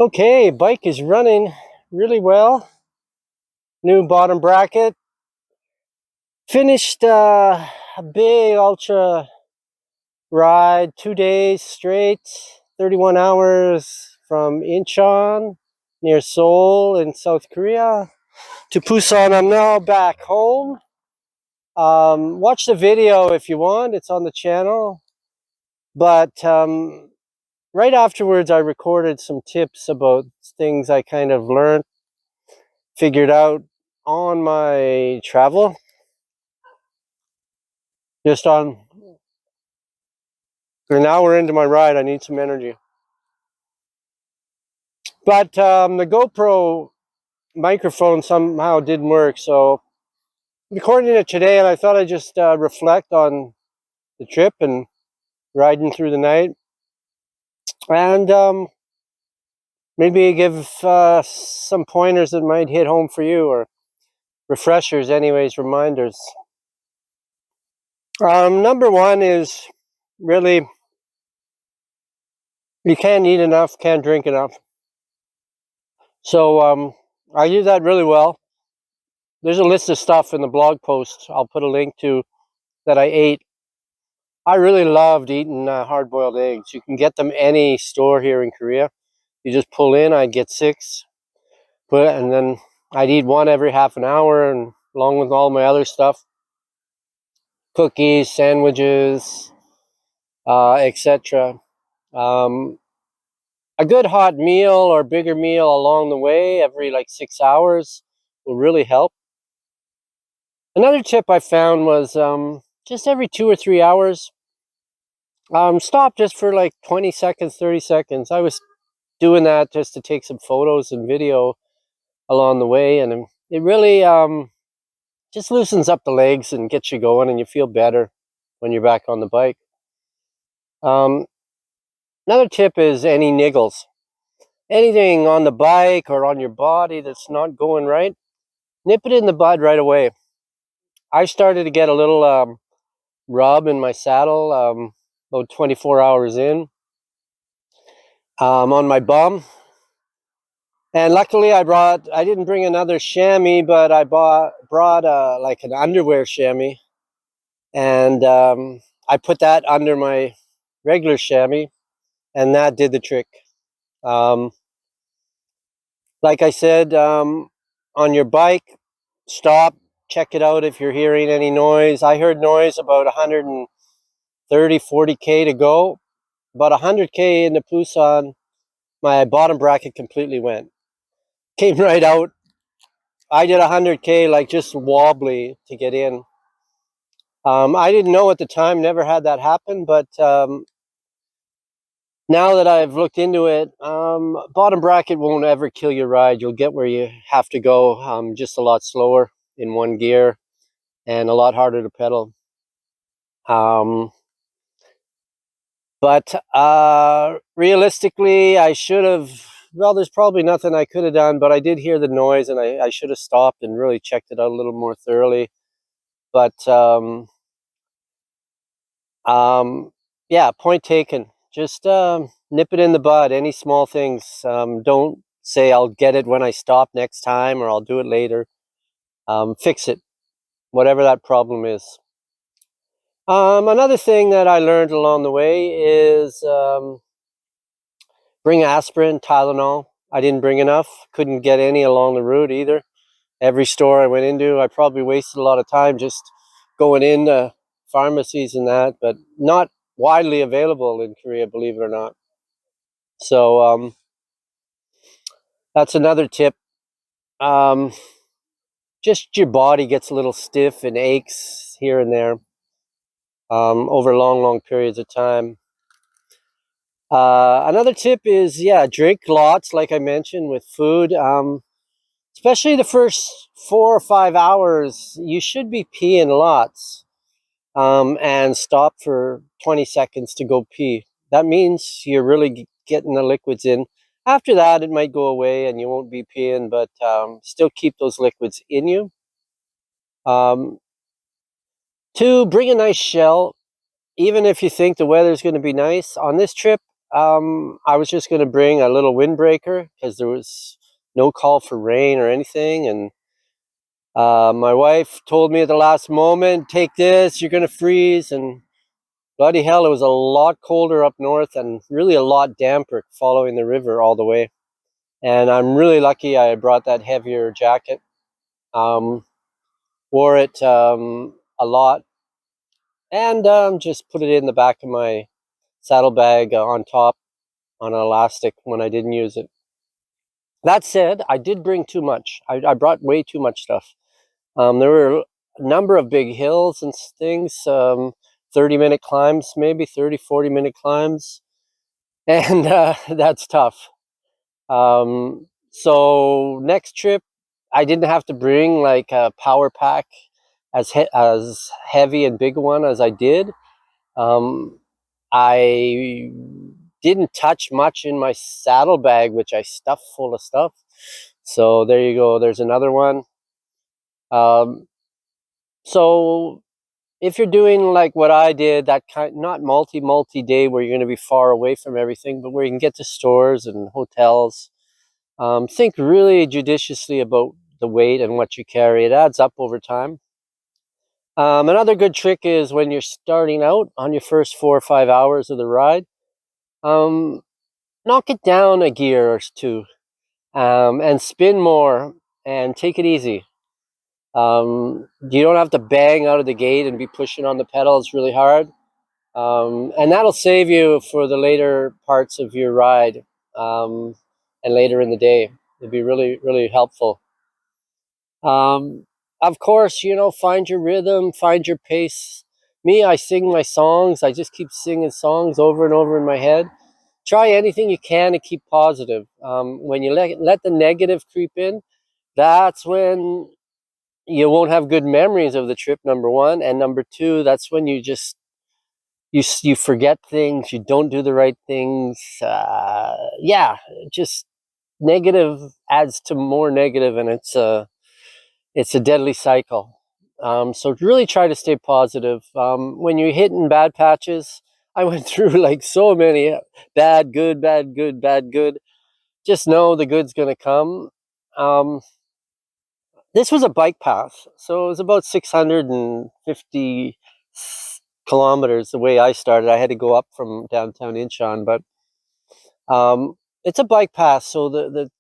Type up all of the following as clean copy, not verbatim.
Okay, bike is running really well. New bottom bracket. Finished a big ultra ride, 2 days straight, 31 hours from Incheon near Seoul in South Korea to Busan. I'm now back home. Watch the video if you want, it's on the channel. But right afterwards, I recorded some tips about things I kind of learned, figured out on my travel. And now we're into my ride. I need some energy. But the GoPro microphone somehow didn't work, so I'm recording it today, and I thought I'd just reflect on the trip and riding through the night, and maybe give some pointers that might hit home for you, or refreshers anyways, reminders. Number one is really, you can't eat enough, can't drink enough. So I do that really well. There's a list of stuff in the blog post I'll put a link to that I ate. I really loved eating hard-boiled eggs. You can get them any store here in Korea. You just pull in. I'd get 6, and then I'd eat one every half an hour, and along with all my other stuff, cookies, sandwiches, etc. A good hot meal or bigger meal along the way every like 6 hours will really help. Another tip I found was just every 2 or 3 hours, stop just for like 20 seconds, 30 seconds. I was doing that just to take some photos and video along the way, and it really just loosens up the legs and gets you going, and you feel better when you're back on the bike. Another tip is any niggles. Anything on the bike or on your body that's not going right, nip it in the bud right away. I started to get a little rub in my saddle about 24 hours in, on my bum. And luckily I didn't bring another chamois, but I brought like an underwear chamois. And I put that under my regular chamois, and that did the trick. Like I said, on your bike, stop, check it out if you're hearing any noise. I heard noise about 130, 40K to go. About 100K into Busan, my bottom bracket completely went. Came right out. I did 100K like just wobbly to get in. I didn't know at the time, never had that happen, but now that I've looked into it, bottom bracket won't ever kill your ride. You'll get where you have to go, just a lot slower in one gear and a lot harder to pedal. But realistically, I should have, well, there's probably nothing I could have done, but I did hear the noise, and I should have stopped and really checked it out a little more thoroughly. But yeah, point taken. Just nip it in the bud, any small things. Don't say I'll get it when I stop next time, or I'll do it later. Fix it, whatever that problem is. Another thing that I learned along the way is bring aspirin, Tylenol. I didn't bring enough. Couldn't get any along the route either. Every store I went into, I probably wasted a lot of time just going into pharmacies and that, but not widely available in Korea, believe it or not. So that's another tip. Just your body gets a little stiff and aches here and there over long periods of time. Another tip is, yeah, drink lots, like I mentioned, with food. Especially the first 4 or 5 hours, you should be peeing lots, and stop for 20 seconds to go pee. That means you're really getting the liquids in. After that, it might go away and you won't be peeing, but still keep those liquids in you. 2, bring a nice shell. Even if you think the weather's going to be nice, on this trip, I was just going to bring a little windbreaker because there was no call for rain or anything. And my wife told me at the last moment, take this, you're going to freeze. And bloody hell, it was a lot colder up north and really a lot damper following the river all the way. And I'm really lucky I brought that heavier jacket. Wore it a lot, and just put it in the back of my saddlebag on top on an elastic when I didn't use it. That said, I did bring too much. I brought way too much stuff. There were a number of big hills and things, 30-minute climbs, maybe 30, 40-minute climbs. And that's tough. So next trip, I didn't have to bring like a power pack as heavy and big one as I did. I didn't touch much in my saddlebag, which I stuffed full of stuff. So there you go. There's another one. Um, so if you're doing like what I did, that kind, not multi day where you're going to be far away from everything, but where you can get to stores and hotels, think really judiciously about the weight and what you carry. It adds up over time. Another good trick is when you're starting out on your first 4 or 5 hours of the ride, um, knock it down a gear or two, and spin more and take it easy. You don't have to bang out of the gate and be pushing on the pedals really hard. And that'll save you for the later parts of your ride, and later in the day. It'd be really, really helpful. Of course, find your rhythm, find your pace. Me, I sing my songs. I just keep singing songs over and over in my head. Try anything you can to keep positive. When you let the negative creep in, that's when you won't have good memories of the trip, number one. And number two, that's when you just you forget things, you don't do the right things. Yeah, just negative adds to more negative, and it's a deadly cycle. So really try to stay positive. When you're hitting bad patches, I went through like so many bad, good, bad, good, bad, good. Just know the good's going to come. This was a bike path, so it was about 650 kilometers the way I started. I had to go up from downtown Incheon, but it's a bike path, so the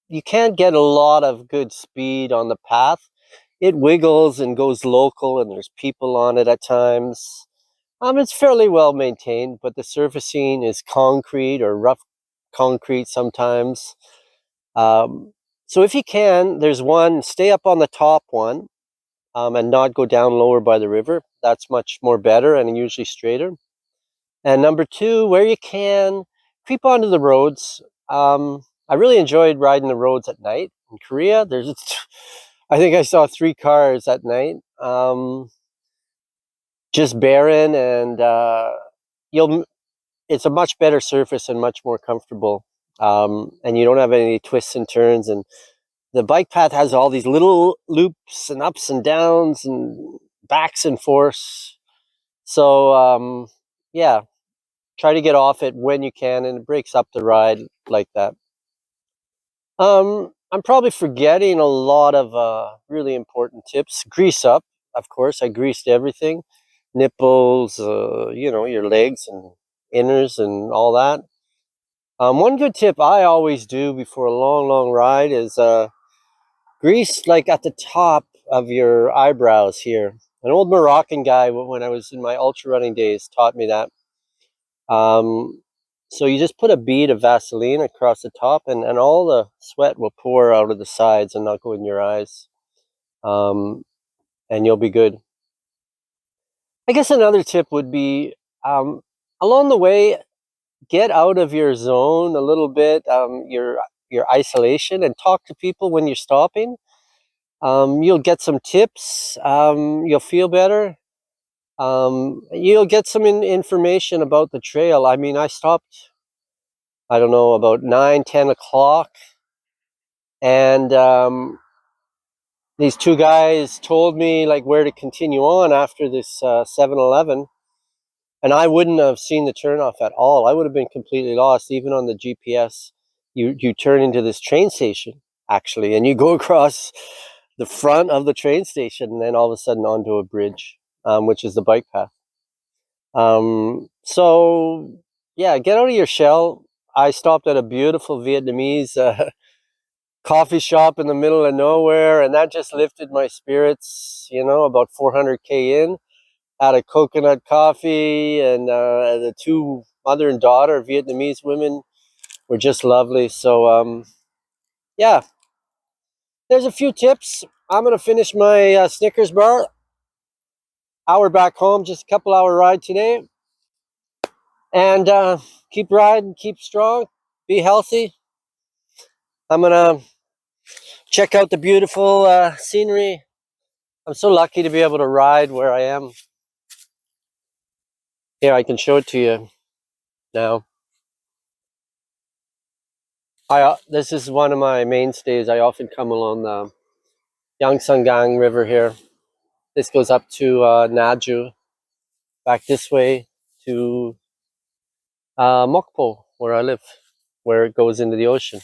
you can't get a lot of good speed on the path. It wiggles and goes local, and there's people on it at times. It's fairly well maintained, but the surfacing is concrete or rough concrete sometimes. So if you can, there's one, stay up on the top one, and not go down lower by the river. That's much more better and usually straighter. And number two, where you can, creep onto the roads. I really enjoyed riding the roads at night in Korea. I think I saw 3 cars at night. Just barren, and you'll. It's a much better surface and much more comfortable. And you don't have any twists and turns. And the bike path has all these little loops and ups and downs and backs and forths. So yeah, try to get off it when you can, and it breaks up the ride like that. I'm probably forgetting a lot of really important tips. Grease up, of course. I greased everything, nipples, your legs and inners and all that. One good tip I always do before a long, long ride is grease like at the top of your eyebrows here. An old Moroccan guy, when I was in my ultra running days, taught me that. So you just put a bead of Vaseline across the top, and all the sweat will pour out of the sides and not go in your eyes. And you'll be good. I guess another tip would be, along the way, get out of your zone a little bit, your isolation, and talk to people when you're stopping. You'll get some tips. You'll feel better. You'll get some information about the trail. I mean, I stopped, I don't know, about 9, 10 o'clock. And these 2 guys told me like where to continue on after this 7-Eleven. And I wouldn't have seen the turnoff at all. I would have been completely lost. Even on the GPS, you turn into this train station, actually, and you go across the front of the train station and then all of a sudden onto a bridge, which is the bike path. So yeah, get out of your shell. I stopped at a beautiful Vietnamese coffee shop in the middle of nowhere, and that just lifted my spirits, you know, about 400K in. Had a coconut coffee, and the two mother and daughter Vietnamese women were just lovely. So yeah, there's a few tips. I'm gonna finish my Snickers bar. Hour back home, just a couple hour ride today, and keep riding, keep strong, be healthy. I'm gonna check out the beautiful scenery. I'm so lucky to be able to ride where I am. Here, I can show it to you now. This is one of my mainstays. I often come along the Yangsangang River here. This goes up to Naju, back this way to Mokpo, where I live, where it goes into the ocean.